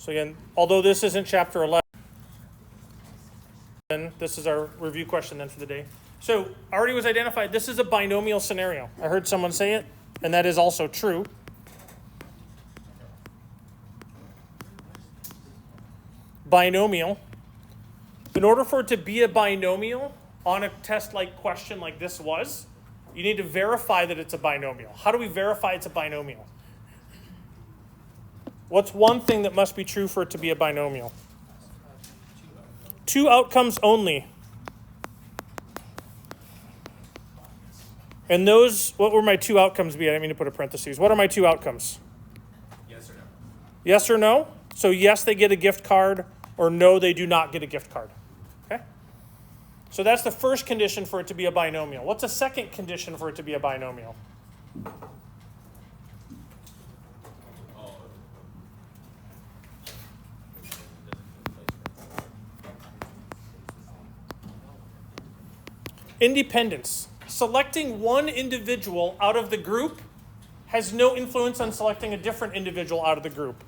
So again, although this isn't chapter 11, this is our review question then for the day. So already was identified, this is a binomial scenario. I heard someone say it, and that is also true. Binomial. In order for it to be a binomial on a test like question like this was, you need to verify that it's a binomial. How do we verify it's a binomial? What's one thing that must be true for it to be a binomial? Two outcomes only. And those, what were my two outcomes be? I didn't mean to put a parentheses. What are my two outcomes? Yes or no. Yes or no? So yes, they get a gift card, or no, they do not get a gift card. Okay? So that's the first condition for it to be a binomial. What's a second condition for it to be a binomial? Independence. Selecting one individual out of the group has no influence on selecting a different individual out of the group.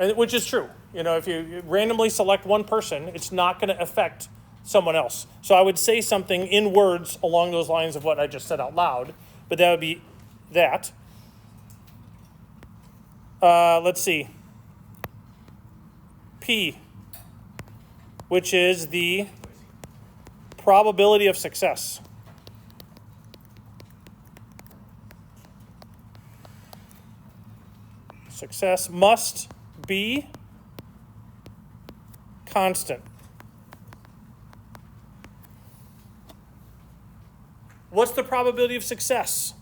And, which is true. You know, if you randomly select one person, it's not going to affect someone else. So I would say something in words along those lines of what I just said out loud, but that would be that. Let's see. P, which is the probability of success. Success must be constant. What's the probability of success?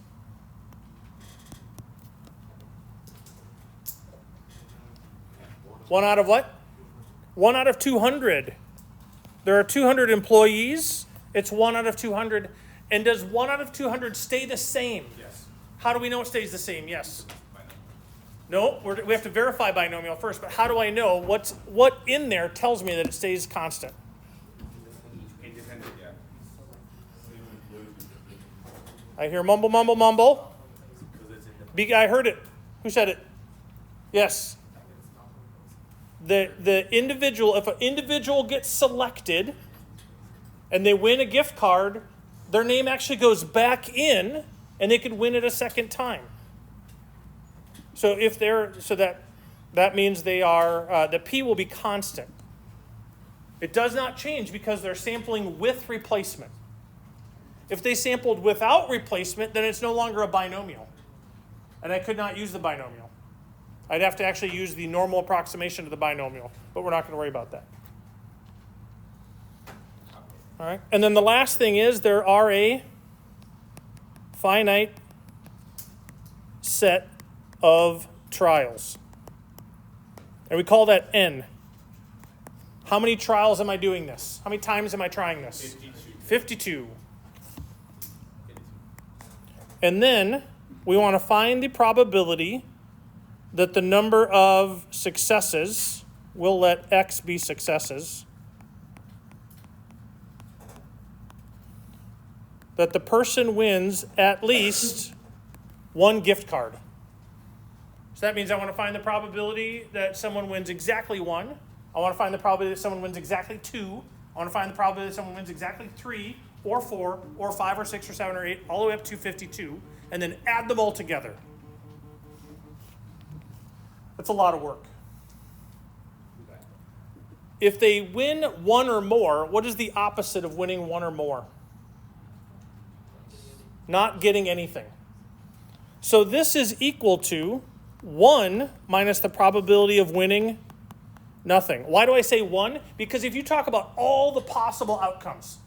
One out of what? 1 out of 200. There are 200 employees. It's 1 out of 200. And does 1 out of 200 stay the same? Yes. How do we know it stays the same? Yes. No, we have to verify binomial first, but how do I know what in there tells me that it stays constant? Independent, yeah. I hear mumble, mumble, mumble. I heard it. Who said it? Yes. The individual, if an individual gets selected and they win a gift card, their name actually goes back in and they could win it a second time. So that means they are, the P will be constant. It does not change because they're sampling with replacement. If they sampled without replacement, then it's no longer a binomial. And I could not use the binomial. I'd have to actually use the normal approximation to the binomial, but we're not going to worry about that. All right. And then the last thing is there are a finite set of trials. And we call that N. How many trials am I doing this? How many times am I trying this? 52. And then we want to find the probability that the number of successes, we'll let X be successes, that the person wins at least one gift card. So that means I want to find the probability that someone wins exactly 1. I want to find the probability that someone wins exactly 2. I want to find the probability that someone wins exactly 3 or 4 or 5 or 6 or 7 or 8, all the way up to 52, and then add them all together. That's a lot of work. If they win 1 or more, what is the opposite of winning 1 or more? Not getting anything. So this is equal to 1 minus the probability of winning nothing. Why do I say 1? Because if you talk about all the possible outcomes,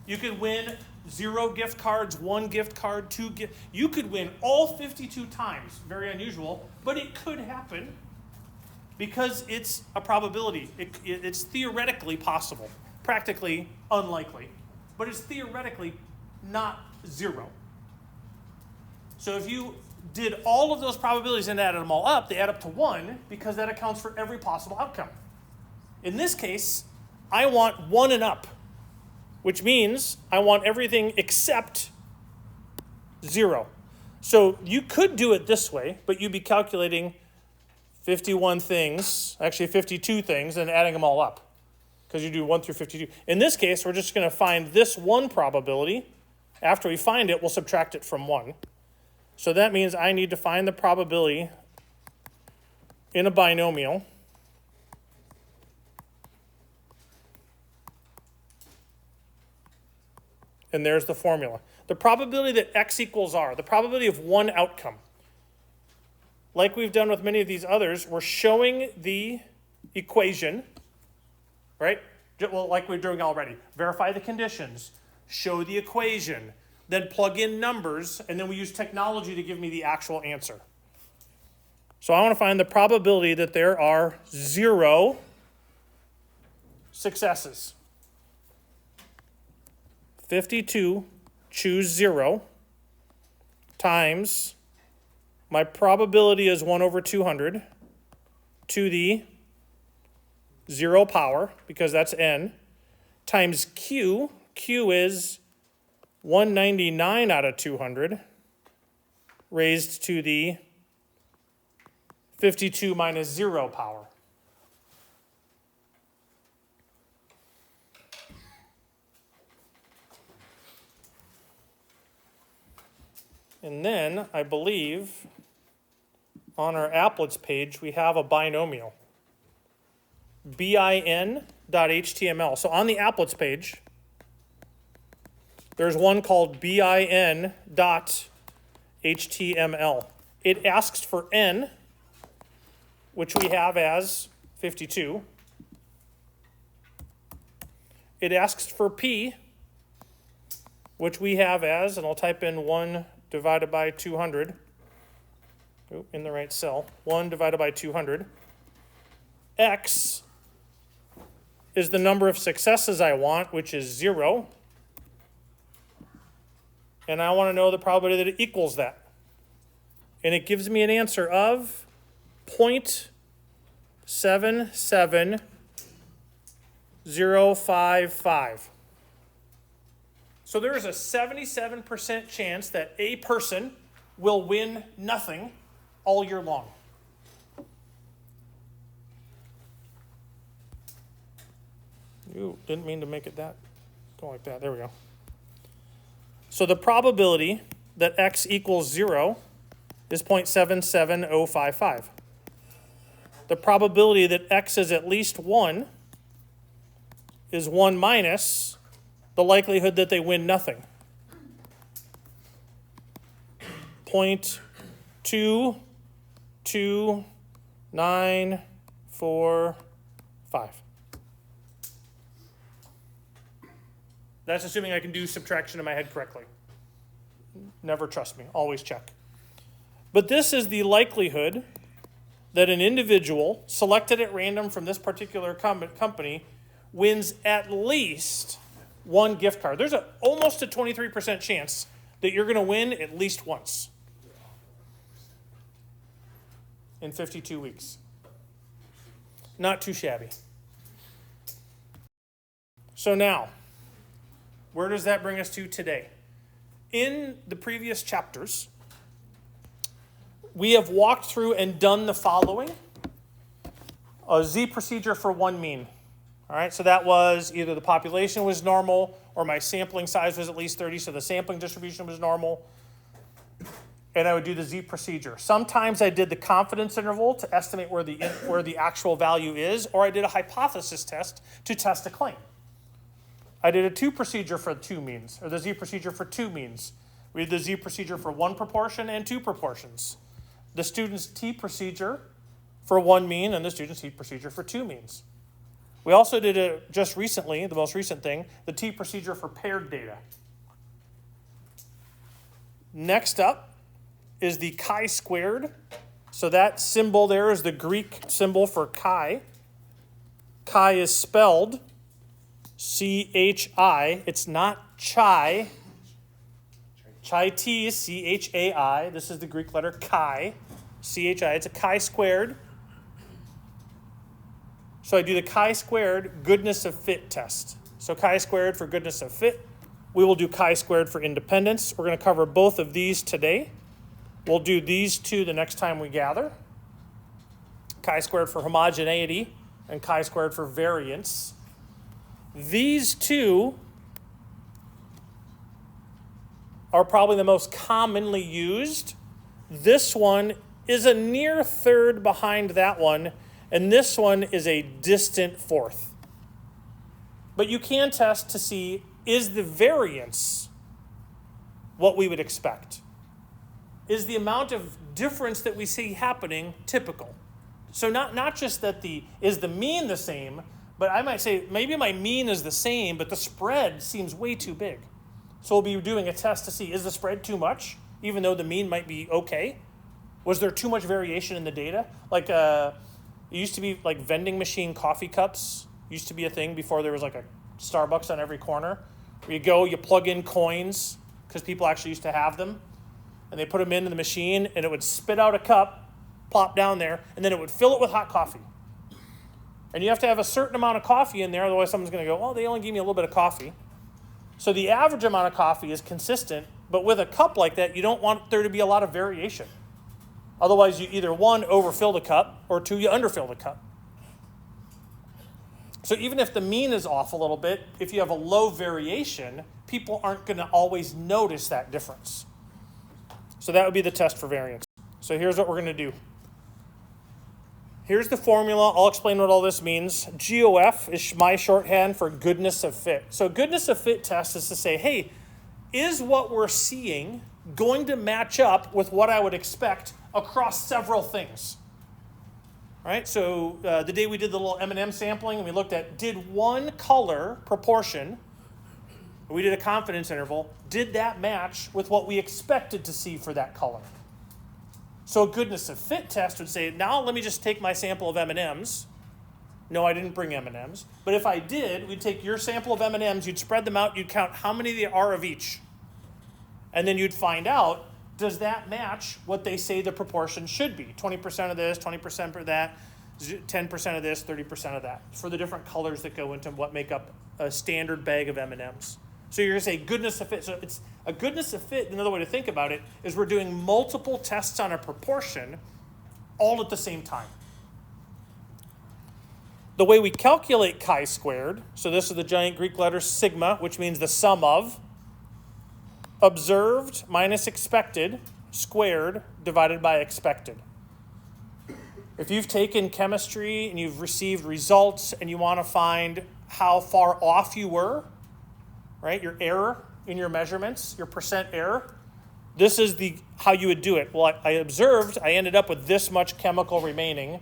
you could win 0 gift cards, 1 gift card, 2 gift. You could win all 52 times. Very unusual, but it could happen because it's a probability. It's theoretically possible. Practically unlikely, but it's theoretically not 0. So if you did all of those probabilities and added them all up, they add up to 1 because that accounts for every possible outcome. In this case, I want 1 and up, which means I want everything except 0. So you could do it this way, but you'd be calculating 51 things, actually 52 things, and adding them all up, because you do 1 through 52. In this case, we're just going to find this one probability. After we find it, we'll subtract it from 1. So that means I need to find the probability in a binomial and there's the formula. The probability that x equals r, the probability of one outcome. Like we've done with many of these others, we're showing the equation, right? Well, like we're doing already. Verify the conditions, show the equation, then plug in numbers, and then we use technology to give me the actual answer. So I want to find the probability that there are 0 successes. 52, choose 0, times my probability is 1 over 200 to the 0 power, because that's n, times q. Q is 199 out of 200 raised to the 52 minus 0 power. And then, I believe, on our applets page, we have a binomial. bin.html. So on the applets page, there's one called bin.html. It asks for n, which we have as 52. It asks for p, which we have as, and I'll type in 1 divided by 200. In the right cell. 1 divided by 200. X is the number of successes I want, which is 0. And I want to know the probability that it equals that. And it gives me an answer of 0.77055. So there is a 77% chance that a person will win nothing all year long. Ooh, didn't mean to make it go like that. There we go. So the probability that x equals 0 is 0.77055. The probability that x is at least 1 is 1 minus the likelihood that they win nothing. 0.22945. That's assuming I can do subtraction in my head correctly. Never trust me. Always check. But this is the likelihood that an individual selected at random from this particular company wins at least one gift card. There's almost a 23% chance that you're going to win at least once in 52 weeks. Not too shabby. So now, where does that bring us to today? In the previous chapters, we have walked through and done the following. A Z procedure for one mean. All right, so that was either the population was normal or my sampling size was at least 30, so the sampling distribution was normal. And I would do the Z procedure. Sometimes I did the confidence interval to estimate where the actual value is, or I did a hypothesis test to test a claim. I did a 2 procedure for 2 means, or the Z procedure for 2 means. We did the Z procedure for 1 proportion and 2 proportions. The student's T procedure for 1 mean and the student's T procedure for 2 means. We also did just recently, the most recent thing, the T procedure for paired data. Next up is the chi-squared. So that symbol there is the Greek symbol for chi. Chi is spelled C-H-I. It's not chai. Chai-T is C-H-A-I. This is the Greek letter chi, C-H-I. It's a chi-squared. So I do the chi-squared goodness of fit test. So chi-squared for goodness of fit We will do chi-squared for independence. We're going to cover both of these today. We'll do these two the next time we gather. Chi-squared for homogeneity and chi-squared for variance. These two are probably the most commonly used. This one is a near third behind that one, and this one is a distant fourth. But you can test to see, is the variance what we would expect? Is the amount of difference that we see happening typical? So not just that is the mean the same, but I might say maybe my mean is the same, but the spread seems way too big. So we'll be doing a test to see, is the spread too much, even though the mean might be okay? Was there too much variation in the data? Like it used to be like vending machine coffee cups used to be a thing before there was like a Starbucks on every corner. Where you go, you plug in coins, because people actually used to have them, and they put them into the machine, and it would spit out a cup, plop down there, and then it would fill it with hot coffee. And you have to have a certain amount of coffee in there, otherwise someone's going to go, oh, they only gave me a little bit of coffee. So the average amount of coffee is consistent, but with a cup like that, you don't want there to be a lot of variation. Otherwise, you either, one, overfill the cup, or two, you underfill the cup. So even if the mean is off a little bit, if you have a low variation, people aren't going to always notice that difference. So that would be the test for variance. So here's what we're going to do. Here's the formula. I'll explain what all this means. GOF is my shorthand for goodness of fit. So goodness of fit test is to say, hey, is what we're seeing going to match up with what I would expect across several things? All right, so the day we did the little M&M sampling, and we looked at, did one color proportion, we did a confidence interval, did that match with what we expected to see for that color? So a goodness of fit test would say, now let me just take my sample of M&Ms. No, I didn't bring M&Ms. But if I did, we'd take your sample of M&Ms, you'd spread them out, you'd count how many there are of each. And then you'd find out, does that match what they say the proportion should be? 20% of this, 20% of that, 10% of this, 30% of that, for the different colors that go into what make up a standard bag of M&Ms. So you're going to say goodness of fit. So it's a goodness of fit. Another way to think about it is we're doing multiple tests on a proportion all at the same time. The way we calculate chi-squared, so this is the giant Greek letter sigma, which means the sum of observed minus expected squared divided by expected. If you've taken chemistry and you've received results and you want to find how far off you were, right, your error in your measurements, your percent error, this is how you would do it. Well, I observed, I ended up with this much chemical remaining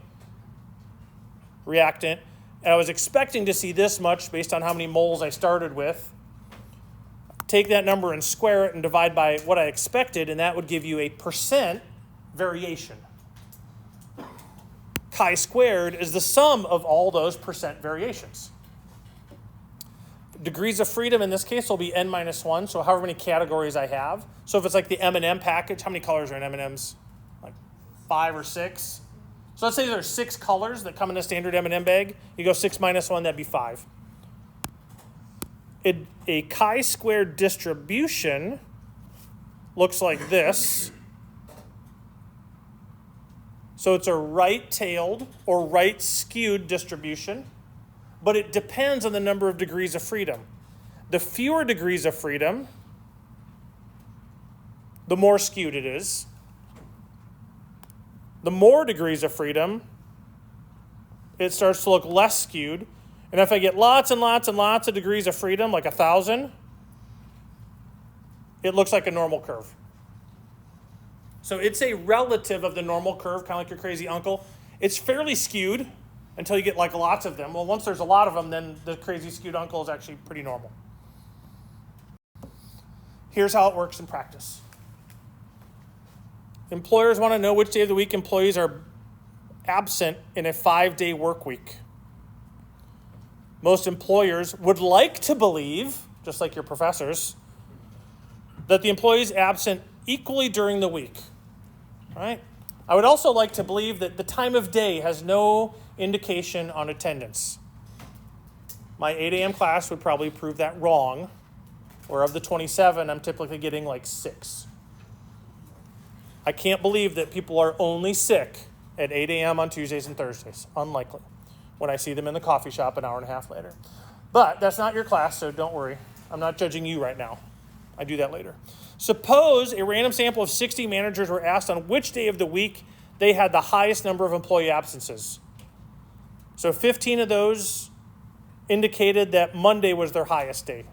reactant, and I was expecting to see this much based on how many moles I started with. Take that number and square it and divide by what I expected, and that would give you a percent variation. Chi-squared is the sum of all those percent variations. Degrees of freedom in this case will be n minus 1, so however many categories I have. So if it's like the M&M package, how many colors are in M&Ms? Like 5 or 6? So let's say there are 6 colors that come in a standard M&M bag. You go 6 minus 1, that'd be 5. A chi-squared distribution looks like this. So it's a right-tailed or right-skewed distribution, but it depends on the number of degrees of freedom. The fewer degrees of freedom, the more skewed it is. The more degrees of freedom, it starts to look less skewed. And if I get lots and lots and lots of degrees of freedom, like 1,000, it looks like a normal curve. So it's a relative of the normal curve, kind of like your crazy uncle. It's fairly skewed until you get like lots of them. Well, once there's a lot of them, then the crazy skewed uncle is actually pretty normal. Here's how it works in practice. Employers want to know which day of the week employees are absent in a 5-day work week. Most employers would like to believe, just like your professors, that the employee is absent equally during the week. All right? I would also like to believe that the time of day has no indication on attendance. My 8 a.m. class would probably prove that wrong. where of the 27, I'm typically getting like 6. I can't believe that people are only sick at 8 a.m. on Tuesdays and Thursdays. Unlikely. When I see them in the coffee shop an hour and a half later. But that's not your class, so don't worry. I'm not judging you right now. I do that later. Suppose a random sample of 60 managers were asked on which day of the week they had the highest number of employee absences. So 15 of those indicated that Monday was their highest day.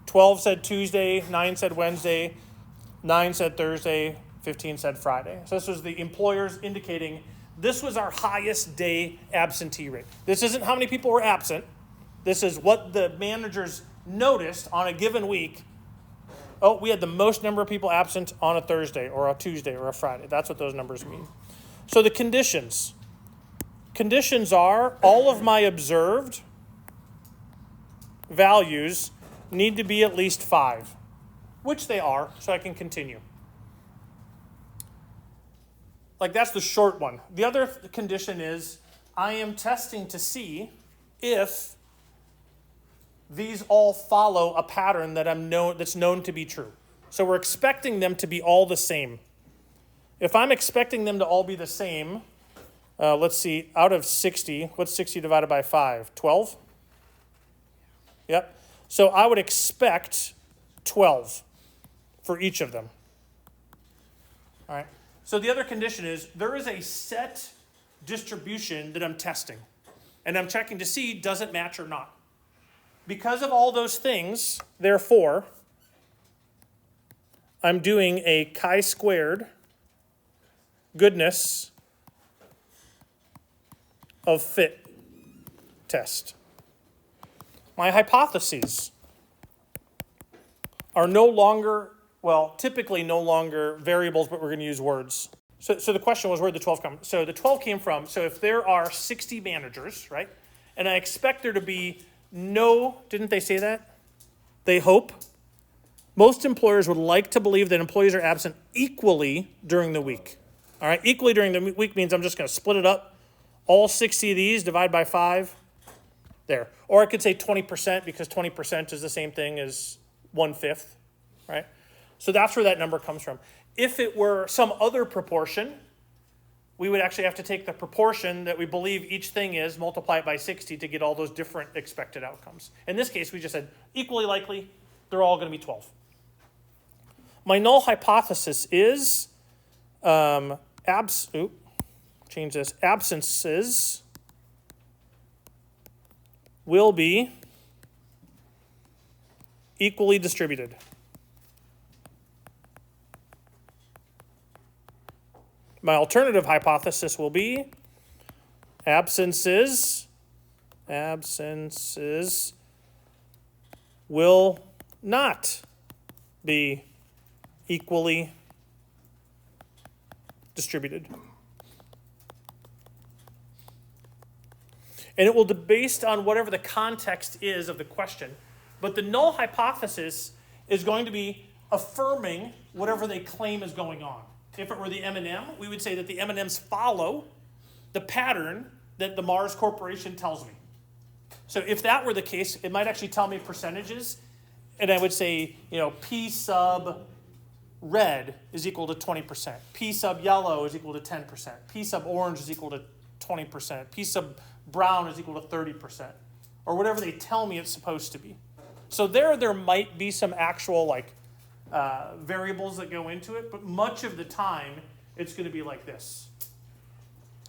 12 said Tuesday, 9 said Wednesday, 9 said Thursday, 15 said Friday. So this was the employers indicating this was our highest day absentee rate. This isn't how many people were absent. This is what the managers noticed on a given week. Oh, we had the most number of people absent on a Thursday or a Tuesday or a Friday. That's what those numbers mean. So the conditions. Conditions are all of my observed values need to be at least 5, which they are, so I can continue. Like that's the short one. The other condition is I am testing to see if these all follow a pattern that that's known to be true. So we're expecting them to be all the same. If I'm expecting them to all be the same, let's see, out of 60, what's 60 divided by 5? 12? Yep. So I would expect 12 for each of them. All right. So the other condition is there is a set distribution that I'm testing. And I'm checking to see does it match or not. Because of all those things, therefore, I'm doing a chi-squared goodness of fit test. My hypotheses are no longer, typically no longer variables, but we're going to use words. So the question was, where did the 12 come? So the 12 came from, so if there are 60 managers, right, and I expect there to be didn't they say that? They hope. Most employers would like to believe that employees are absent equally during the week. All right, equally during the week means I'm just going to split it up. All 60 of these, divide by 5. There. Or I could say 20% because 20% is the same thing as 1/5, right? So that's where that number comes from. If it were some other proportion, we would actually have to take the proportion that we believe each thing is, multiply it by 60 to get all those different expected outcomes. In this case, we just said equally likely, they're all going to be 12. My null hypothesis is absences will be equally distributed. My alternative hypothesis will be absences will not be equally distributed. And it will be based on whatever the context is of the question. But the null hypothesis is going to be affirming whatever they claim is going on. If it were the M&M, we would say that the M&Ms follow the pattern that the Mars Corporation tells me. So if that were the case, it might actually tell me percentages. And I would say, P sub red is equal to 20%. P sub yellow is equal to 10%. P sub orange is equal to 20%. P sub brown is equal to 30%. Or whatever they tell me it's supposed to be. So there might be some actual variables that go into it, but much of the time it's going to be like this.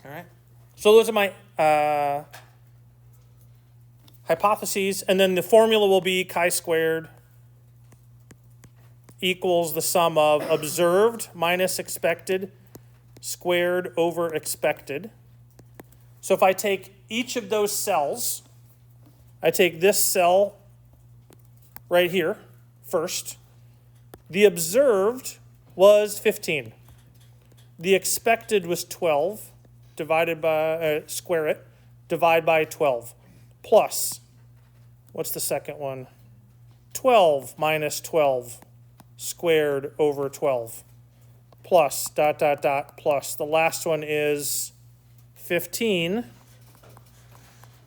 All right. So those are my hypotheses, and then the formula will be chi-squared equals the sum of observed minus expected squared over expected. So if I take each of those cells, I take this cell right here first. The observed was 15. The expected was 12, divided by, square it, divide by 12. Plus, what's the second one? 12 minus 12 squared over 12. Plus, plus. The last one is 15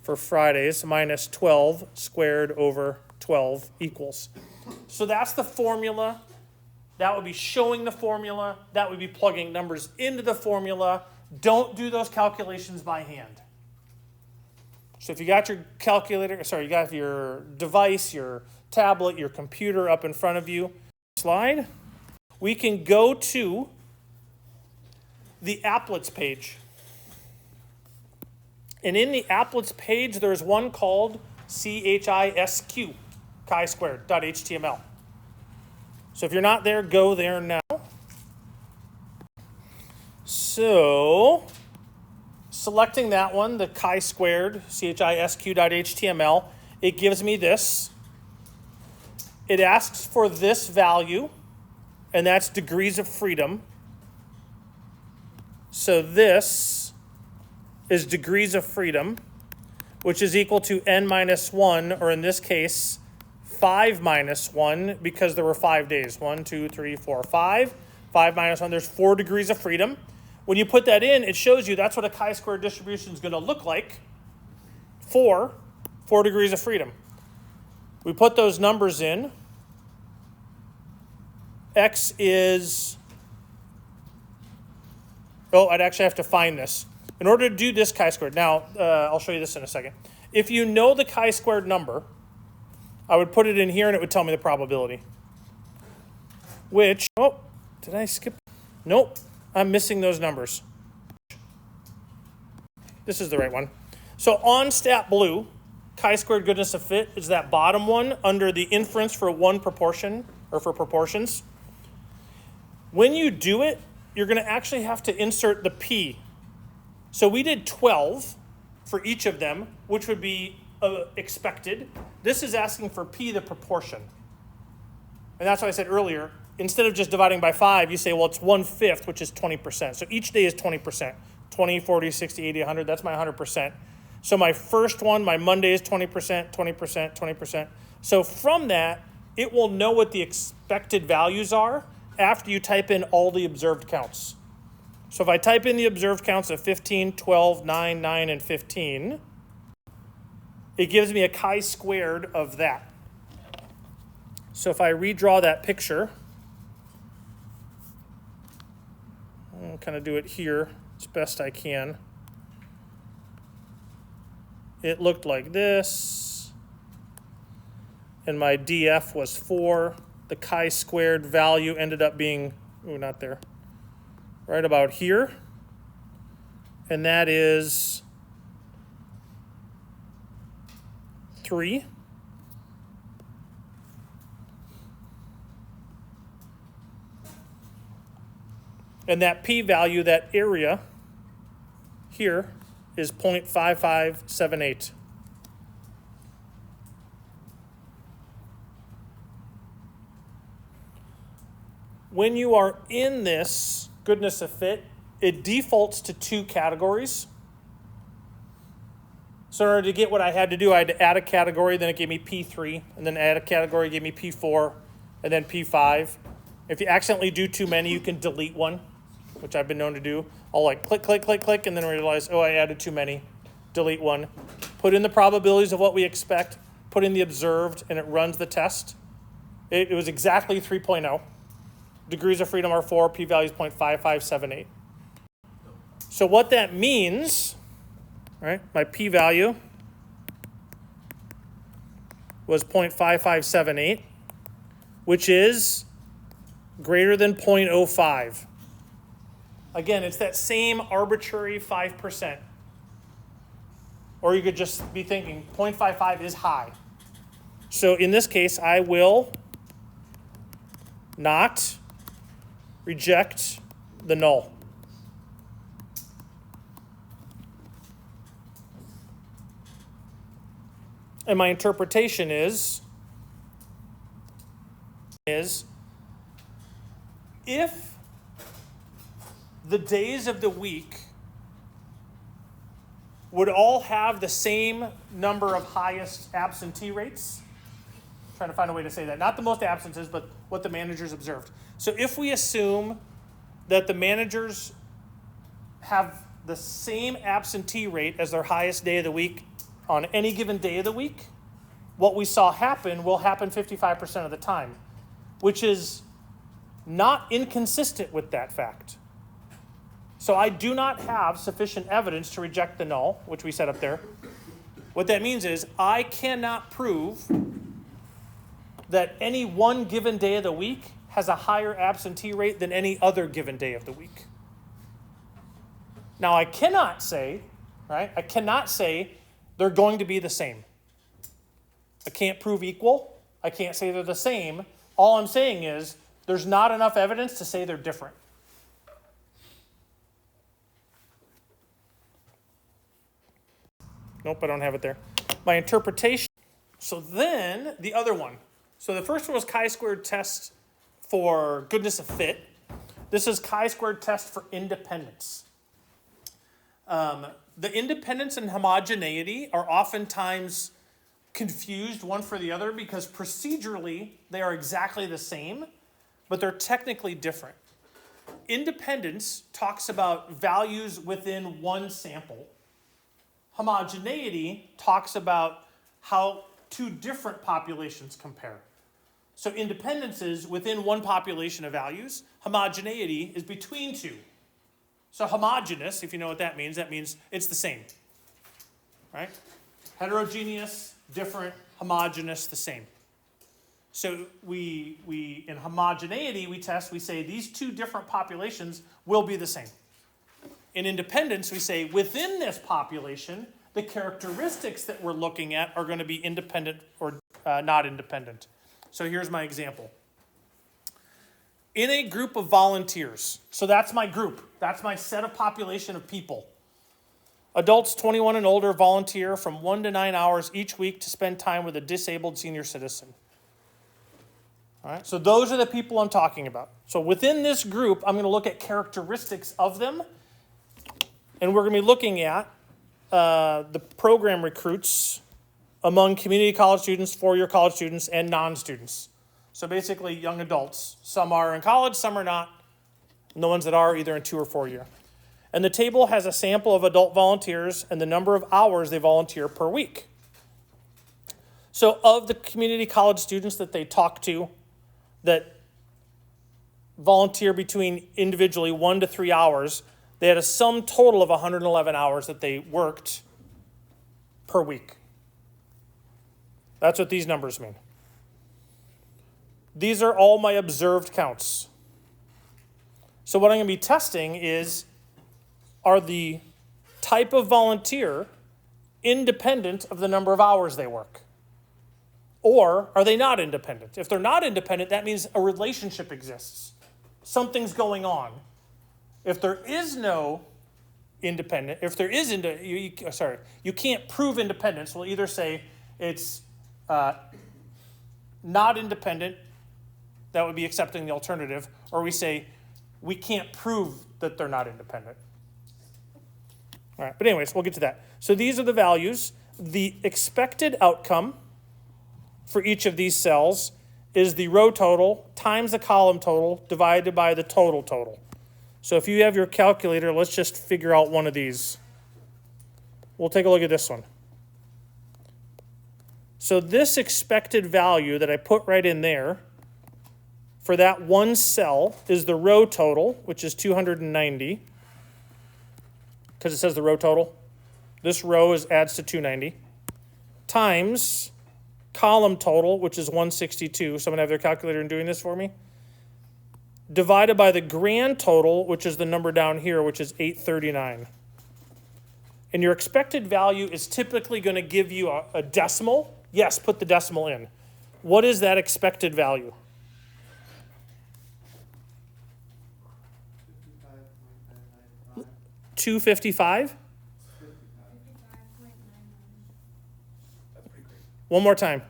for Fridays minus 12 squared over 12 equals. So that's the formula. That would be showing the formula. That would be plugging numbers into the formula. Don't do those calculations by hand. So if you got your calculator, sorry, you got your device, your tablet, your computer up in front of you, slide, we can go to the applets page. And in the applets page, there's one called CHISQ, chi-squared.html. So if you're not there, go there now. So selecting that one, the chi-squared, CHISQ.html, it gives me this. It asks for this value, and that's degrees of freedom. So this is degrees of freedom, which is equal to n minus 1, or in this case, 5 minus 1, because there were 5 days. 1, 2, 3, 4, 5. 5 minus 1, there's 4 degrees of freedom. When you put that in, it shows you that's what a chi-square distribution is going to look like. 4 degrees of freedom. We put those numbers in. X is, I'd actually have to find this. In order to do this chi-squared, now I'll show you this in a second. If you know the chi-squared number, I would put it in here and it would tell me the probability. Which, did I skip? Nope, I'm missing those numbers. This is the right one. So on stat blue, chi-squared goodness of fit is that bottom one under the inference for one proportion, or for proportions. When you do it, you're going to actually have to insert the p. So we did 12 for each of them, which would be expected. This is asking for p, the proportion. And that's why I said earlier, instead of just dividing by 5, you say, well, it's 1/5, which is 20%. So each day is 20%. 20, 40, 60, 80, 100, that's my 100%. So my first one, my Monday is 20%, 20%, 20%. So from that, it will know what the expected values are after you type in all the observed counts. So if I type in the observed counts of 15, 12, 9, 9, and 15, it gives me a chi-squared of that. So if I redraw that picture, I'll kind of do it here as best I can. It looked like this, and my DF was 4. The chi-squared value ended up being, not there, right about here. And that is 3. And that p-value, that area here, is 0.5578. When you are in this goodness of fit, it defaults to 2 categories. So in order to get what I had to do, I had to add a category, then it gave me P3, and then add a category, it gave me P4, and then P5. If you accidentally do too many, you can delete one, which I've been known to do. I'll like click, click, click, click, and then realize, I added too many. Delete one. Put in the probabilities of what we expect, put in the observed, and it runs the test. It was exactly 3.0. Degrees of freedom are 4, p-value is 0.5578. So what that means, right, my p-value was 0.5578, which is greater than 0.05. Again, it's that same arbitrary 5%. Or you could just be thinking 0.55 is high. So in this case, I will not reject the null. And my interpretation is if the days of the week would all have the same number of highest absentee rates, I'm trying to find a way to say that, not the most absences, but what the managers observed. So if we assume that the managers have the same absentee rate as their highest day of the week on any given day of the week, what we saw happen will happen 55% of the time, which is not inconsistent with that fact. So I do not have sufficient evidence to reject the null, which we set up there. What that means is I cannot prove that any one given day of the week has a higher absentee rate than any other given day of the week. Now I cannot say, right? I cannot say they're going to be the same. I can't prove equal. I can't say they're the same. All I'm saying is there's not enough evidence to say they're different. Nope, I don't have it there. My interpretation. So then the other one. So the first one was chi-squared test for goodness of fit. This is chi-squared test for independence. The independence and homogeneity are oftentimes confused one for the other because procedurally they are exactly the same, but they're technically different. Independence talks about values within one sample. Homogeneity talks about how two different populations compare. So independence is within one population of values. Homogeneity is between two. So homogeneous, if you know what that means it's the same, right? Heterogeneous, different, homogeneous, the same. So we in homogeneity, we say these two different populations will be the same. In independence, we say within this population, the characteristics that we're looking at are going to be independent or not independent. So here's my example. In a group of volunteers, so that's my group, that's my set of population of people. Adults 21 and older volunteer from 1 to 9 hours each week to spend time with a disabled senior citizen. All right, so those are the people I'm talking about. So within this group, I'm going to look at characteristics of them, and we're going to be looking at the program recruits among community college students, four-year college students, and non-students. So basically young adults. Some are in college, some are not. And the ones that are either in 2 or 4 year. And the table has a sample of adult volunteers and the number of hours they volunteer per week. So of the community college students that they talk to that volunteer between individually 1 to 3 hours, they had a sum total of 111 hours that they worked per week. That's what these numbers mean. These are all my observed counts. So what I'm going to be testing is, are the type of volunteer independent of the number of hours they work? Or are they not independent? If they're not independent, that means a relationship exists. Something's going on. If there is no independent, if there is, you can't prove independence. We'll either say it's not independent, that would be accepting the alternative, or we say we can't prove that they're not independent. All right, but anyways, we'll get to that. So these are the values. The expected outcome for each of these cells is the row total times the column total divided by the total. So if you have your calculator, let's just figure out one of these. We'll take a look at this one. So this expected value that I put right in there for that one cell is the row total, which is 290, because it says the row total. This row adds to 290, times column total, which is 162. Someone have their calculator in doing this for me? Divided by the grand total, which is the number down here, which is 839. And your expected value is typically going to give you a decimal. Yes, put the decimal in. What is that expected value? 255? One more time.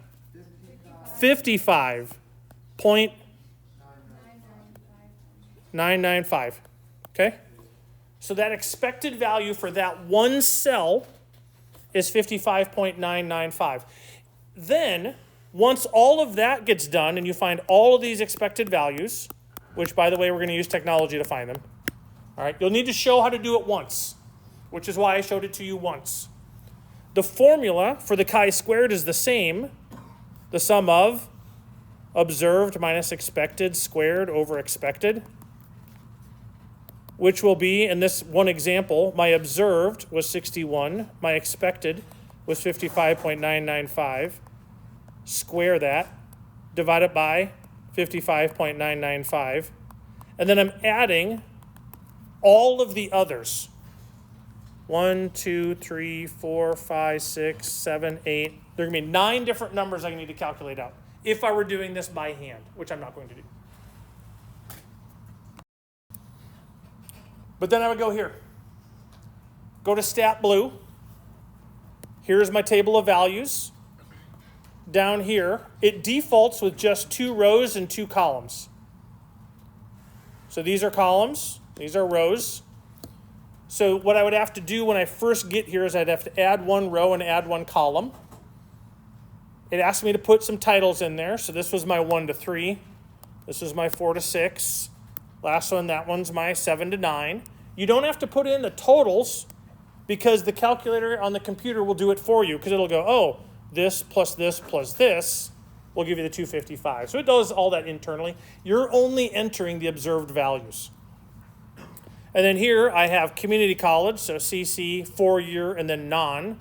55.995. Okay? So that expected value for that one cell is 55.995. Then, once all of that gets done and you find all of these expected values, which, by the way, we're going to use technology to find them, all right, you'll need to show how to do it once, which is why I showed it to you once. The formula for the chi-squared is the same, the sum of observed minus expected squared over expected, which will be, in this one example, my observed was 61, my expected was 55.995. Square that, divide it by 55.995, and then I'm adding all of the others. 1, 2, 3, 4, 5, 6, 7, 8. There are going to be 9 different numbers I need to calculate out if I were doing this by hand, which I'm not going to do. But then I would go here. Go to Stat Blue. Here's my table of values. Down here, it defaults with just 2 rows and 2 columns. So these are columns, these are rows. So what I would have to do when I first get here is I'd have to add 1 row and add 1 column. It asked me to put some titles in there. So this was my 1 to 3. This is my 4 to 6. Last one, that one's my 7 to 9. You don't have to put in the totals because the calculator on the computer will do it for you, because it'll go, oh, this plus this will give you the 255. So it does all that internally. You're only entering the observed values. And then here I have community college, so CC, 4-year, and then non.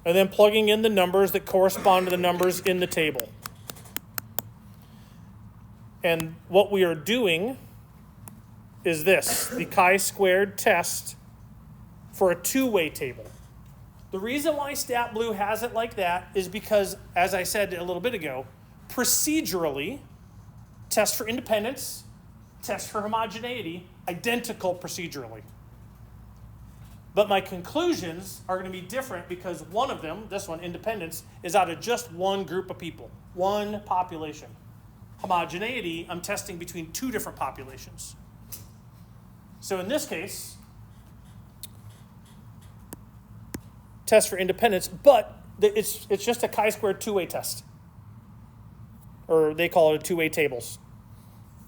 And then plugging in the numbers that correspond to the numbers in the table. And what we are doing is this, the chi-squared test for a 2-way table. The reason why Stat Blue has it like that is because, as I said a little bit ago, procedurally, test for independence, test for homogeneity, identical procedurally. But my conclusions are going to be different because one of them, this one, independence, is out of just one group of people, one population. Homogeneity, I'm testing between 2 different populations. So in this case, test for independence, but it's just a chi-squared 2-way test. Or they call it 2-way tables.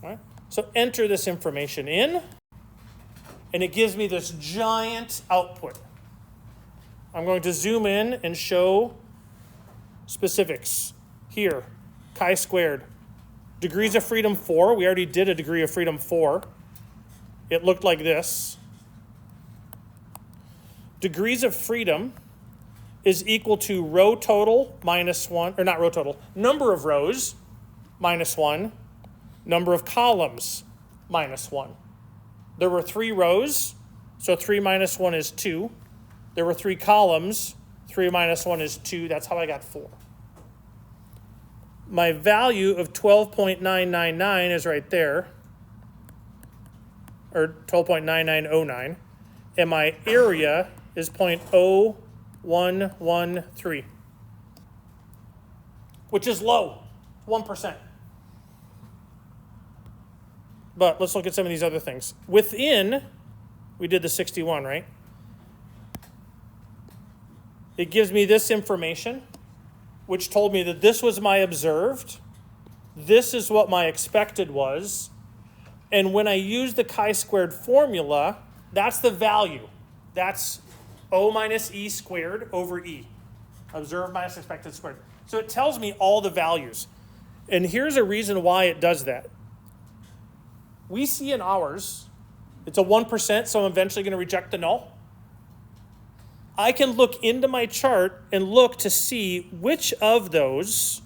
All right? So enter this information in, and it gives me this giant output. I'm going to zoom in and show specifics. Here, chi-squared. Degrees of freedom 4. We already did a degree of freedom 4. It looked like this. Degrees of freedom is equal to row total minus 1, or not row total, number of rows minus 1, number of columns minus 1. There were 3 rows, so 3 minus 1 is 2. There were 3 columns, 3 minus 1 is 2. That's how I got 4. My value of 12.999 is right there, or 12.9909, and my area is 0.0113, which is low, 1%. But let's look at some of these other things. Within, we did the 61, right? It gives me this information, which told me that this was my observed, this is what my expected was, and when I use the chi-squared formula, that's the value. That's O minus E squared over E. Observed minus expected squared. So it tells me all the values. And here's a reason why it does that. We see in ours, it's a 1%, so I'm eventually going to reject the null. I can look into my chart and look to see which of those,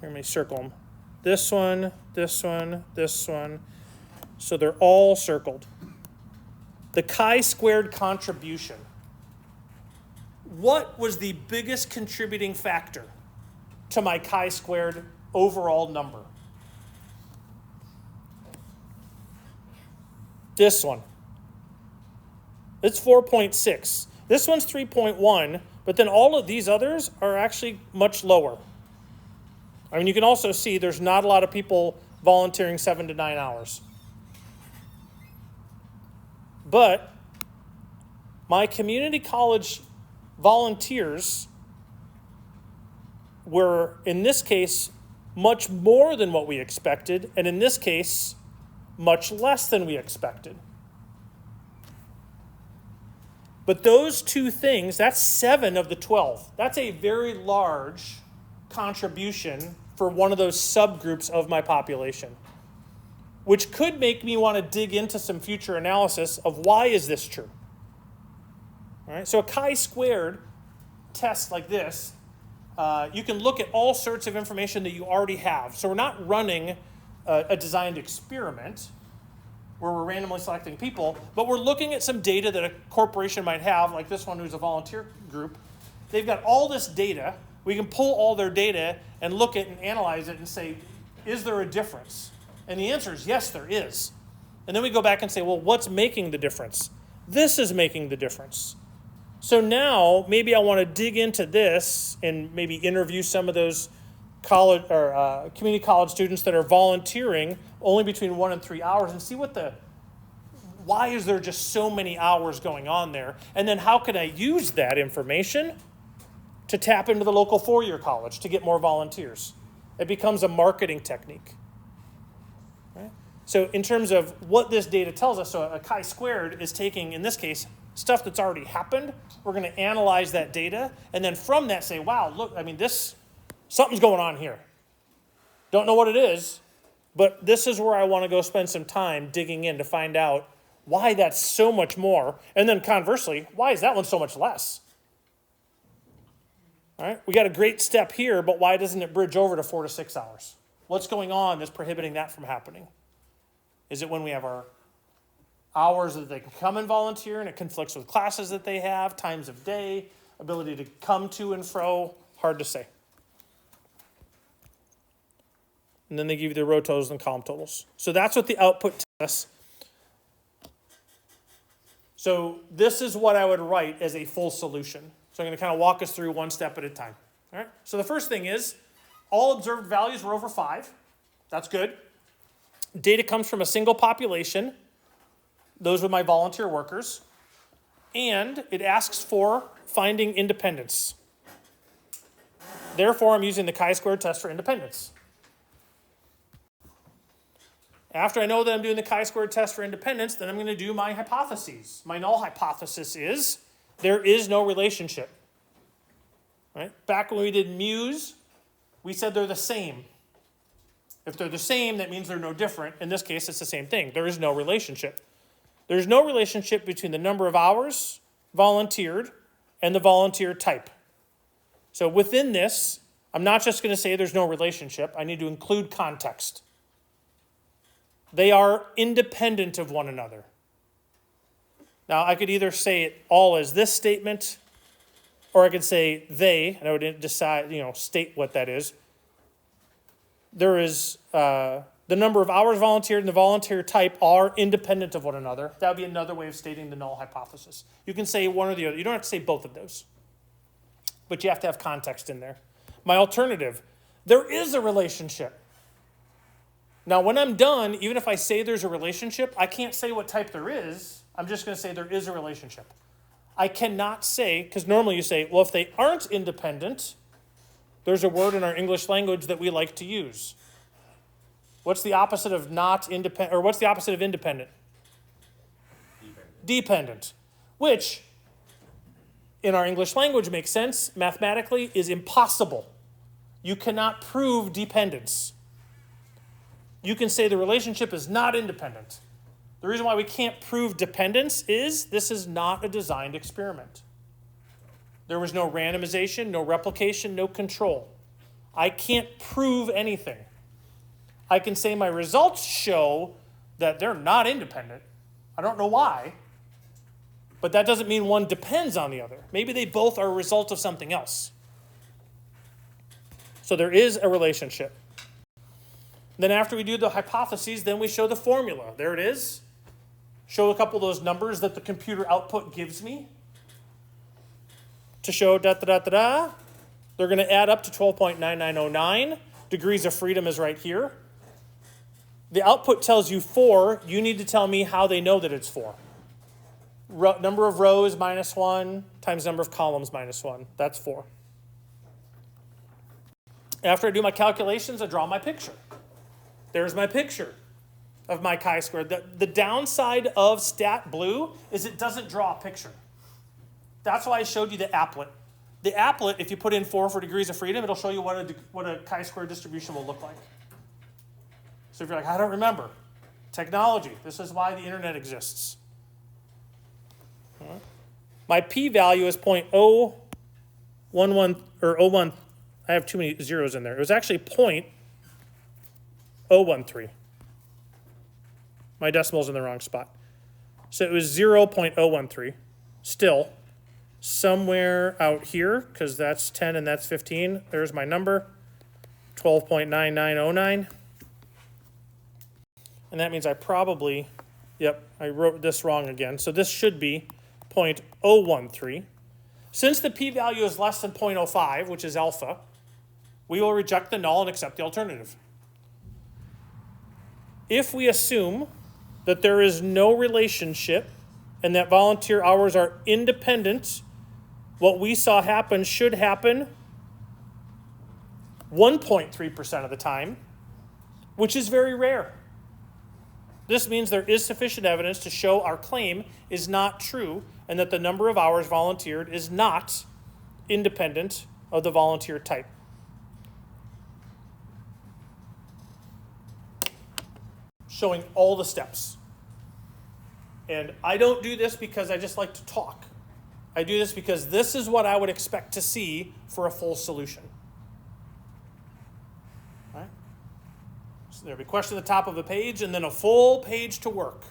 here, let me circle them. This one, this one, this one. So they're all circled. The chi-squared contribution. What was the biggest contributing factor to my chi-squared overall number? This one. It's 4.6. This one's 3.1, but then all of these others are actually much lower. I mean, you can also see there's not a lot of people volunteering 7 to 9 hours. But my community college volunteers were, in this case, much more than what we expected, and in this case, much less than we expected. But those two things, that's 7 of the 12. That's a very large contribution for one of those subgroups of my population, which could make me want to dig into some future analysis of why is this true. All right, so a chi-squared test like this, you can look at all sorts of information that you already have. So we're not running a designed experiment where we're randomly selecting people, but we're looking at some data that a corporation might have, like this one who's a volunteer group. They've got all this data. We can pull all their data and look at and analyze it and say, is there a difference? And the answer is yes, there is. And then we go back and say, well, what's making the difference? This is making the difference. So now maybe I want to dig into this and maybe interview some of those college or community college students that are volunteering only between 1 and 3 hours and see why is there just so many hours going on there? And then how can I use that information to tap into the local four-year college to get more volunteers? It becomes a marketing technique. Right? So in terms of what this data tells us, so a chi-squared is taking, in this case, stuff that's already happened. We're going to analyze that data, and then from that say, wow, look, I mean, something's going on here. Don't know what it is, but this is where I want to go spend some time digging in to find out why that's so much more, and then conversely, why is that one so much less? All right, we got a great step here, but why doesn't it bridge over to 4 to 6 hours? What's going on that's prohibiting that from happening? Is it when we have our hours that they can come and volunteer and it conflicts with classes that they have, times of day, ability to come to and fro? Hard to say. And then they give you the row totals and column totals. So that's what the output tells us. So this is what I would write as a full solution. So I'm going to kind of walk us through one step at a time. All right. So the first thing is all observed values were over 5. That's good. Data comes from a single population. Those were my volunteer workers. And it asks for finding independence. Therefore, I'm using the chi-squared test for independence. After I know that I'm doing the chi-squared test for independence, then I'm going to do my hypotheses. My null hypothesis is there is no relationship. Right? Back when we did Muse, we said they're the same. If they're the same, that means they're no different. In this case, it's the same thing. There is no relationship. There's no relationship between the number of hours volunteered and the volunteer type. So within this, I'm not just going to say there's no relationship. I need to include context. They are independent of one another. Now, I could either say it all as this statement, or I could say they, and I would decide, state what that is. There is the number of hours volunteered and the volunteer type are independent of one another. That would be another way of stating the null hypothesis. You can say one or the other. You don't have to say both of those. But you have to have context in there. My alternative, there is a relationship. Now, when I'm done, even if I say there's a relationship, I can't say what type there is. I'm just going to say there is a relationship. I cannot say, because normally you say, well, if they aren't independent, there's a word in our English language that we like to use. What's the opposite of not independent, or what's the opposite of independent? Dependent. Which, in our English language makes sense, mathematically, is impossible. You cannot prove dependence. You can say the relationship is not independent. The reason why we can't prove dependence is this is not a designed experiment. There was no randomization, no replication, no control. I can't prove anything. I can say my results show that they're not independent. I don't know why, but that doesn't mean one depends on the other. Maybe they both are a result of something else. So there is a relationship. Then after we do the hypotheses, then we show the formula. There it is. Show a couple of those numbers that the computer output gives me. To show da-da-da-da-da. They're going to add up to 12.9909. Degrees of freedom is right here. The output tells you 4. You need to tell me how they know that it's 4. Number of rows minus 1 times number of columns minus 1. That's 4. After I do my calculations, I draw my picture. There's my picture of my chi-squared. The downside of stat blue is it doesn't draw a picture. That's why I showed you the applet. The applet, if you put in 4 for degrees of freedom, it'll show you what a chi-square distribution will look like. So if you're like, I don't remember. Technology. This is why the internet exists. All right. My p-value is 0.011 or 0.1. I have too many zeros in there. It was actually 0.013. My decimal's in the wrong spot. So it was 0.013. Still, somewhere out here, because that's 10 and that's 15, there's my number, 12.9909. And that means I probably, yep, I wrote this wrong again. So this should be 0.013. Since the p-value is less than 0.05, which is alpha, we will reject the null and accept the alternative. If we assume that there is no relationship and that volunteer hours are independent, what we saw happen should happen 1.3% of the time, which is very rare. This means there is sufficient evidence to show our claim is not true and that the number of hours volunteered is not independent of the volunteer type. Showing all the steps. And I don't do this because I just like to talk. I do this because this is what I would expect to see for a full solution. All right? So there'll be a question at the top of the page and then a full page to work.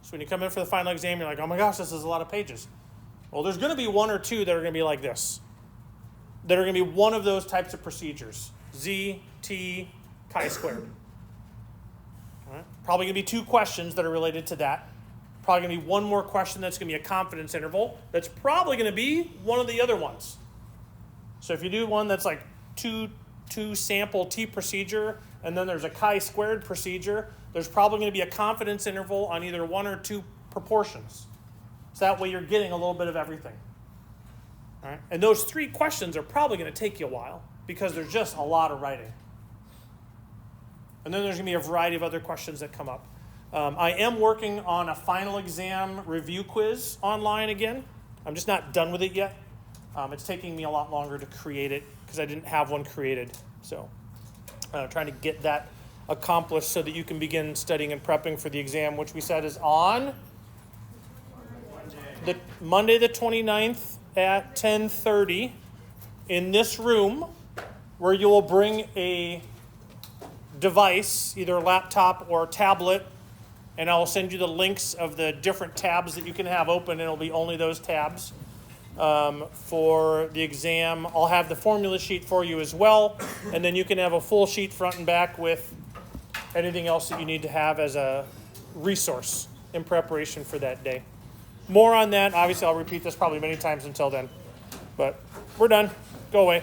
So when you come in for the final exam, you're like, oh my gosh, this is a lot of pages. Well, there's going to be 1 or 2 that are going to be like this. That are going to be one of those types of procedures. Z, T, chi-squared. All right? Probably going to be 2 questions that are related to that. Probably going to be 1 more question that's going to be a confidence interval. That's probably going to be one of the other ones. So if you do one that's like 2 sample T procedure, and then there's a chi-squared procedure, there's probably going to be a confidence interval on either 1 or 2 proportions. So that way you're getting a little bit of everything. All right? And those 3 questions are probably going to take you a while because there's just a lot of writing. And then there's going to be a variety of other questions that come up. I am working on a final exam review quiz online again. I'm just not done with it yet. It's taking me a lot longer to create it because I didn't have one created. So trying to get that accomplished so that you can begin studying and prepping for the exam, which we said is on Monday the 29th at 10:30 in this room, where you will bring a device, either a laptop or a tablet, and I will send you the links of the different tabs that you can have open, and it'll be only those tabs for the exam. I'll have the formula sheet for you as well, and then you can have a full sheet front and back with anything else that you need to have as a resource in preparation for that day. More on that. Obviously, I'll repeat this probably many times until then, but we're done. Go away.